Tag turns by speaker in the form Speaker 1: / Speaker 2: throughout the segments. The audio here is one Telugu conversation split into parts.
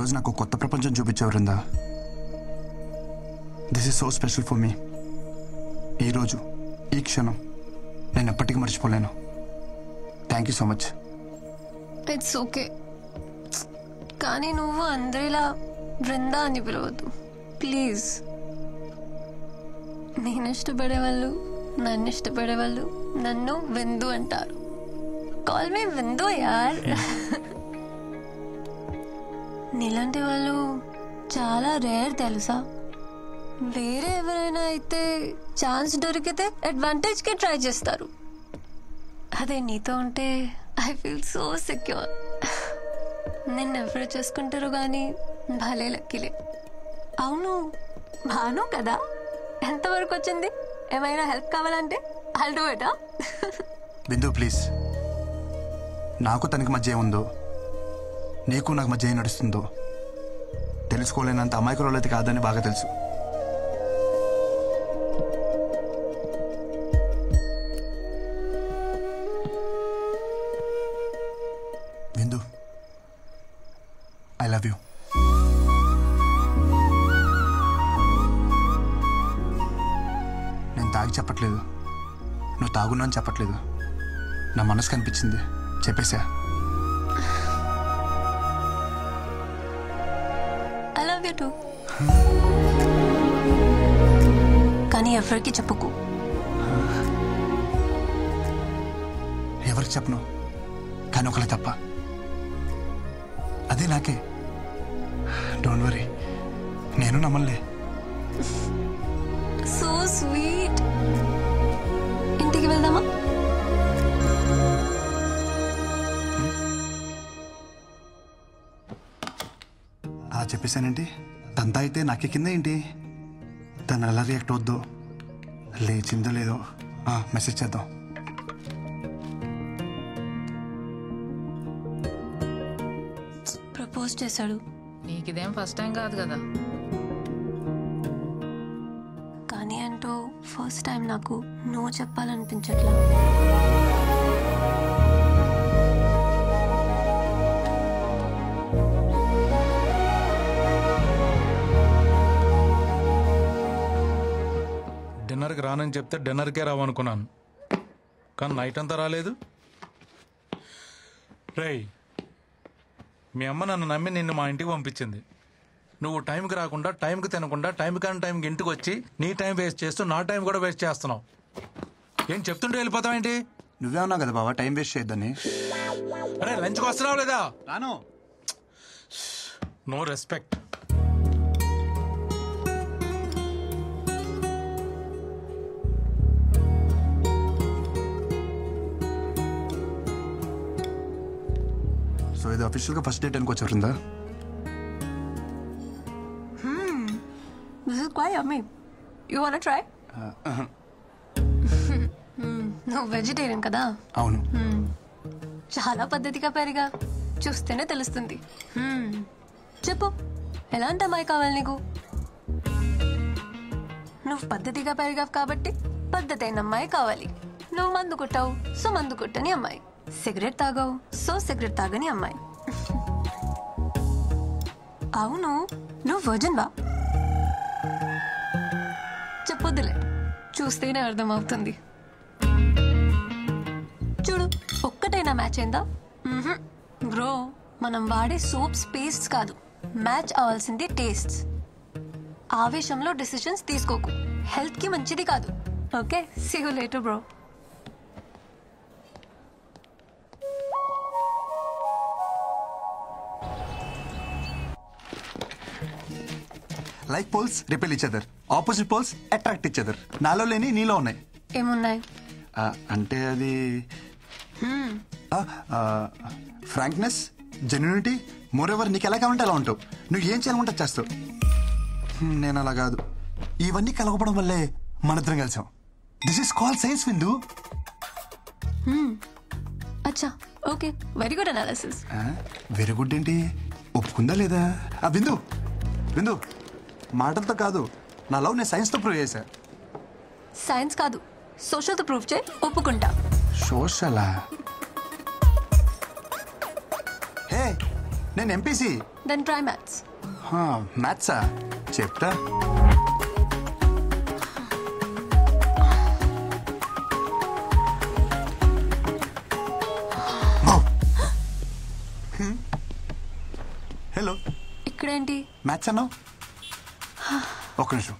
Speaker 1: ఈరోజు నాకు కొత్త ప్రపంచం చూపించావు Vrinda. This is so special for me. ఈరోజు ఈ క్షణం నేను ఎప్పటికీ మర్చిపోలేను. Thank you so much.
Speaker 2: It's okay, కానీ నువ్వు అందరిలా బృందా అని పిలవద్దు ప్లీజ్. నేను ఇష్టపడే వాళ్ళు, నన్ను ఇష్టపడే వాళ్ళు నన్ను విందు అంటారు. కాల్ మీ విందు యార్. నీలాంటి వాళ్ళు చాలా రేర్ తెలుసా. వేరే ఎవరైనా అయితే ఛాన్స్ దొరికితే అడ్వాంటేజ్కి ట్రై చేస్తారు. అదే నీతో ఉంటే ఐ ఫీల్ సో సెక్యూర్. నిన్ను ఎవరు చేసుకుంటారు కానీ భలే లక్కీలే. అవును, భాను కదా, ఎంతవరకు వచ్చింది? ఏమైనా హెల్ప్ కావాలంటే I'll do it.
Speaker 1: Bindu please, నాకు తనకి మధ్య ఏముందో, నీకు నాకు మధ్య ఏం నడుస్తుందో తెలుసుకోలేనంత అమాయకురాలు అయితే కాదని బాగా తెలుసు. బిందు, ఐ లవ్ యూ. నేను తాగి చెప్పట్లేదు, నువ్వు తాగున్నా అని చెప్పట్లేదు. నా మనసు కనిపించింది, చెప్పేశా.
Speaker 2: I love you too. కానీ ఎవరికి చెప్పుకో.
Speaker 1: ఎవరికి చెప్పను, కానీ ఒకలే తప్ప. అదే నాకే. డోంట్ వరీ, నేను నమ్మలే.
Speaker 2: So sweet. ఇంటికి వెళ్దామా?
Speaker 1: అలా చెప్పేశానేంటి? తంతా అయితే నాకే కింద ఏంటి? తను ఎలా రియాక్ట్ అవుద్దో, లేచిందో లేదో మెసేజ్ చేద్దాం.
Speaker 2: ప్రపోజ్ చేశాడు.
Speaker 3: నీకు ఇదేం ఫస్ట్ టైం కాదు కదా.
Speaker 2: కానీ అంటూ ఫస్ట్ టైం నాకు నో చెప్పాలనిపించట్లా.
Speaker 4: డిన్నర్కి రానని చెప్తే డిన్నర్కే రావనుకున్నాను, కానీ నైట్ అంతా రాలేదు. రేయ్, మీ అమ్మ నన్ను నమ్మి నిన్ను మా ఇంటికి పంపించింది. నువ్వు టైంకి రాకుండా, టైంకి తినకుండా, టైం కానీ టైంకి ఇంటికి వచ్చి నీ టైం వేస్ట్ చేస్తూ నా టైం కూడా వేస్ట్ చేస్తున్నావు. ఏం చెప్తుంటే వెళ్ళిపోతావేంటి?
Speaker 1: నువ్వే ఉన్నావు కదా బాబా టైం వేస్ట్ చేయొద్దని.
Speaker 4: అరే లంచ్కి వస్తున్నావు లేదా?
Speaker 1: రాను.
Speaker 4: No respect.
Speaker 1: సో ఇది అఫీషియల్గా ఫస్ట్ డేట్ అనుకోవచ్చు Vrinda.
Speaker 2: This is quite yummy. You wanna try? నువ్వు వెజిటేరియన్ కదా?
Speaker 1: అవును.
Speaker 2: చాలా పద్ధతిగా పెరిగా, చూస్తేనే తెలుస్తుంది. చెప్పు, ఎలాంటి అమ్మాయి కావాలి నీకు? నువ్వు పద్ధతిగా పెరిగావు కాబట్టి పద్ధతి అయిన అమ్మాయి కావాలి. నువ్వు మందు కొట్టావు, సో మందు కొట్టని అమ్మాయి. సిగరెట్ తాగావు, సో సిగరెట్ తాగని అమ్మాయి. అవును, నువ్వు వర్జిన్ వా? చెప్పొద్దులే, చూస్తేనే అర్థమవుతుంది. చూడు, ఒక్కటైనా మ్యాచ్ అయిందా? బ్రో, మనం వాడే సోప్స్ పేస్ట్స్ కాదు, మ్యాచ్ అవ్వాల్సింది టేస్ట్స్. ఆవేశంలో డిసిషన్స్ తీసుకోకు, హెల్త్ కి మంచిది కాదు. Okay, see you later bro.
Speaker 1: Like poles repel each other, opposite poles attract each other. నాలో లేని నీలో ఉన్నాయి.
Speaker 2: ఏమున్నాయి?
Speaker 1: అంటే అది ఫ్రాంక్నెస్, జెన్యూనిటీ, మోర్ ఎవర్ నీకు ఎలా కావాలంటే అలా ఉంటావు. నువ్వు ఏం చేయాలంటే చేస్తావు. నేను అలా కాదు. ఇవన్నీ కలగపడం వల్లే మనిద్దరం కలిసాం. దిస్ ఈస్ కాల్ సైన్స్ విందు.
Speaker 2: అచ్చా, okay, very good analysis.
Speaker 1: Very good ఏంటి, ఒప్పుకుందా లేదా? బిందు బిందు, మాటలతో కాదు, నా లవ్ నేను సైన్స్తో ప్రూవ్ చేశా.
Speaker 2: సైన్స్ కాదు, సోషల్తో ప్రూవ్ చేయి, ఒప్పుకుంటా.
Speaker 1: సోషలా? హే, నేను ఎంపీసీ.
Speaker 2: Then try maths.
Speaker 1: మ్యాథ్సా? చెప్తా. హలో,
Speaker 2: ఇక్కడేంటి?
Speaker 1: మ్యాథ్స్ అన్నావు? ఒక్క నిమిషం.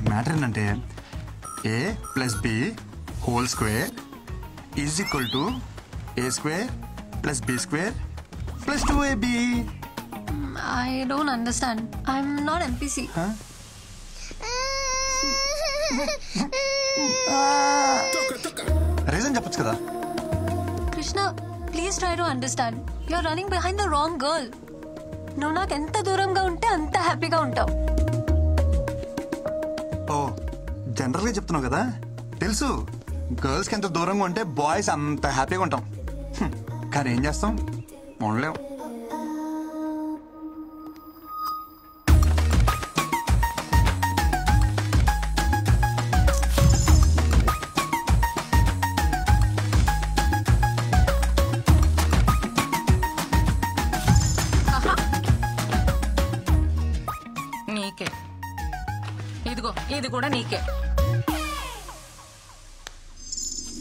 Speaker 1: మ్యాటర్ ఏంటంటే A plus B whole square is equal to A square plus B square plus 2ab.
Speaker 2: I don't understand. I'm not MPC.
Speaker 1: Reason చెప్పొచ్చు కదా.
Speaker 2: Krishna, please try to understand. You are running behind the wrong girl. నువ్వు నాకు ఎంత దూరంగా ఉంటే అంత హ్యాపీగా ఉంటావు.
Speaker 1: ఓ, జనరల్గా చెప్తున్నావు కదా. తెలుసు, గర్ల్స్కి ఎంత దూరంగా ఉంటే బాయ్స్ అంత హ్యాపీగా ఉంటాం. కానీ ఏం చేస్తాం, ఉండలేం.
Speaker 3: నీకే. ఇదిగో ఇది కూడా నీకే.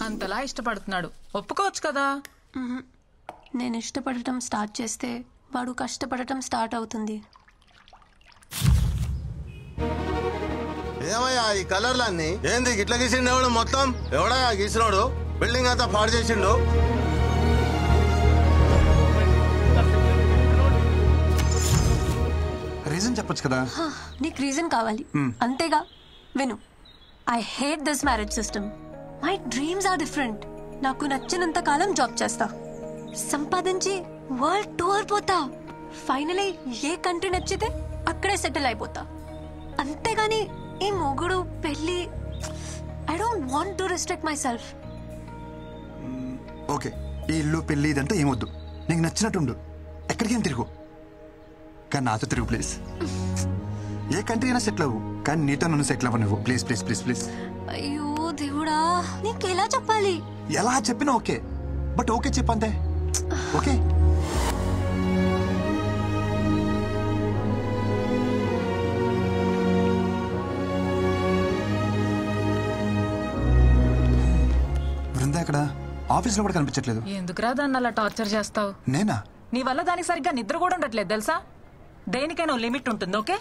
Speaker 3: అంతలా ఇష్టపడుతున్నాడు, ఒప్పుకోవచ్చు కదా.
Speaker 2: నేను ఇష్టపడటం స్టార్ట్ చేస్తే వాడు కష్టపడటం స్టార్ట్ అవుతుంది.
Speaker 5: ఏమయ్యా ఈ కలర్లన్నీ ఏంది ఇట్లా గీసిండు? ఎవడు మొత్తం ఎవడా గీసినోడు? బిల్డింగ్ అంతా పాడు చేసిండు.
Speaker 1: రీజన్ చెప్పొచ్చు కదా.
Speaker 2: నీకు రీజన్ కావాలి అంతేగా. విను, I hate this marriage system. My dreams are different. నాకు నచ్చినంత కాలం జాబ్ చేస్తా, సంపాదించి వరల్డ్ టూర్ పోతా, ఫైనలీ ఏ కంట్రీ నచ్చితే అక్కడే సెటిల్ అయిపోతా. అంతేగాని ఈ మొగుడు పెళ్ళి, I don't want to restrict myself.
Speaker 1: Okay, ఈ ఇల్లు పెళ్ళి ఇదంతా ఏమొద్దు. నీకు నచ్చినట్టుండు, ఎక్కడికేం తిరుగు. కానీ నాతో తిరుగు ప్లీజ్. ఏ కంట్రీ అయినా సెటిల్ అవ్వు, కానీ నీతో నన్ను సెటిల్ అవ్వ నువ్వు. Please please please please.
Speaker 2: అయ్యో దేవుడా, నీకు ఎలా చెప్పాలి?
Speaker 1: ఎలా చెప్పినా ఓకే, బట్ ఓకే చెప్పంతే. ఓకే, బృందా ఎక్కడ? ఆఫీస్లో కూడా కనిపించట్లేదు.
Speaker 3: ఎందుకురా దాన్ని అలా టార్చర్ చేస్తావు?
Speaker 1: నేనా?
Speaker 3: నీ వల్ల దానికి సరిగ్గా నిద్ర కూడా ఉండట్లేదు తెలుసా. దేనికైనా లిమిట్ ఉంటుంది. ఓకే,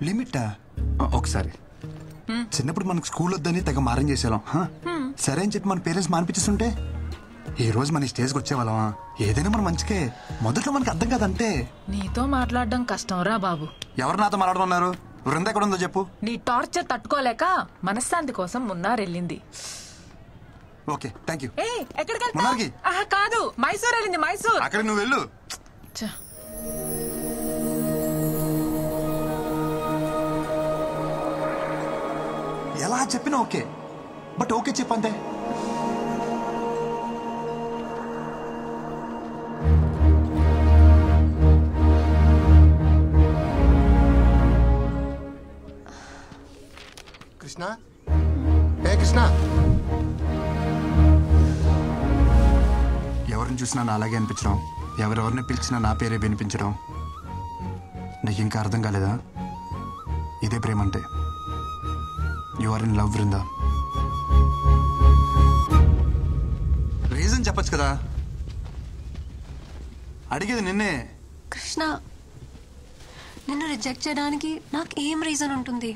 Speaker 1: లిమిటా? ఒకసారి చిన్నప్పుడు మనకు స్కూల్ వద్దని తెగ మారం చేసేవాళ్ళం. సరే అని చెప్పి మన పేరెంట్స్ మానిపించేస్తుంటే ఈ రోజు మన స్టేజ్కి వచ్చేవాళ్ళమా? ఏదైనా మన మంచికే. మొదట్లో మనకు అర్థం కాదంటే.
Speaker 3: నీతో మాట్లాడడం కష్టం రా బాబు.
Speaker 1: ఎవరు నాతో మాట్లాడుతున్నారు? వృంద ఎక్కడ ఉందో చెప్పు.
Speaker 3: నీ టార్చర్ తట్టుకోలేక మనశ్శాంతి కోసం మున్నారెళ్ళింది.
Speaker 1: Okay, thank you.
Speaker 3: ఏ ఎక్కడికి
Speaker 1: మున్నార్కి?
Speaker 3: వెళ్తావు? కాదు, మైసూర్ వెళ్ళింది. మైసూర్.
Speaker 1: అక్కడ నువ్వు వెళ్ళు.
Speaker 3: ఛ.
Speaker 1: ఎలా చెప్పినా ఓకే, బట్ ఓకే చెప్పంతే.
Speaker 5: కృష్ణ, ఏ కృష్ణ,
Speaker 1: ఎవరిని చూసినా నా అలాగే అనిపించడం, ఎవరెవరిని పిలిచినా నా పేరే వినిపించడం. నీకు ఇంకా అర్థం కాలేదా? ఇదే ప్రేమ అంటే. You are in love Vrinda. Reason చెప్పచ్చు కదా. అడిగేది నిన్నే.
Speaker 2: కృష్ణ, నిన్ను రిజెక్ట్ చేయడానికి నాకు ఏం రీజన్ ఉంటుంది?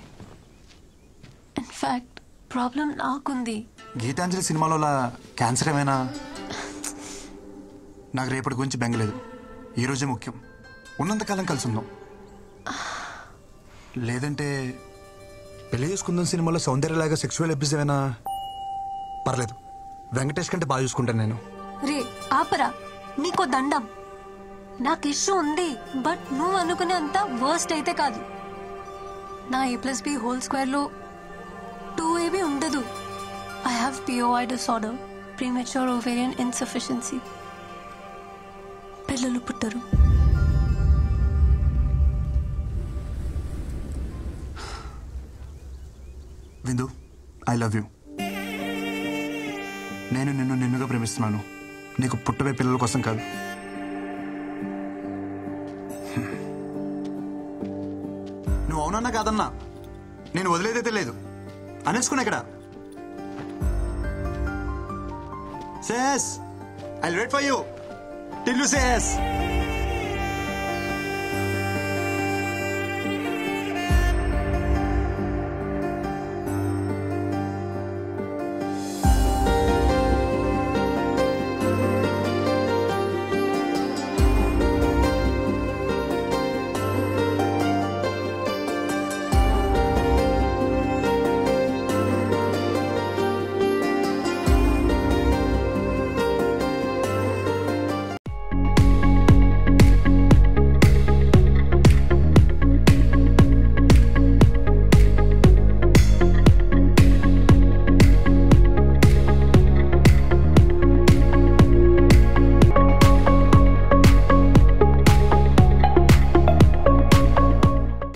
Speaker 2: ఇన్ఫాక్ట్ ప్రాబ్లం నాకుంది.
Speaker 1: గీతాంజలి సినిమాలో క్యాన్సర్ ఏమైనా? నాకు రేపటి గురించి బెంగలేదు. ఈరోజే ముఖ్యం. ఉన్నంతకాలం కలిసి ఉందాం. లేదంటే పెళ్లి చేసుకుందాం సినిమాలో సౌందర్యలాగా సెక్సువల్ అబ్యూస్ ఏమైనా? పర్లేదు, వెంకటేష్ కంటే బాగా చూసుకుంటాను నేను.
Speaker 2: రే ఆపరా, నీకో దండం. నాకు ఇష్యూ ఉంది, బట్ నువ్వు అనుకునే అంత వర్స్ట్ అయితే కాదు. నా A+B హోల్ స్క్వేర్లో 2AB ఉండదు. I have POI disorder, premature ovarian insufficiency. పిల్లలు పుట్టరు.
Speaker 1: విందు, ఐ లవ్ యూ. నేను నిన్నుగా ప్రేమిస్తున్నాను, నీకు పుట్టబోయే పిల్లల కోసం కాదు. నువ్వు అవునన్నా కాదన్నా నేను వదిలేదైతే లేదు. అనేసుకున్నా ఇక్కడ. Says I wait for you till you says.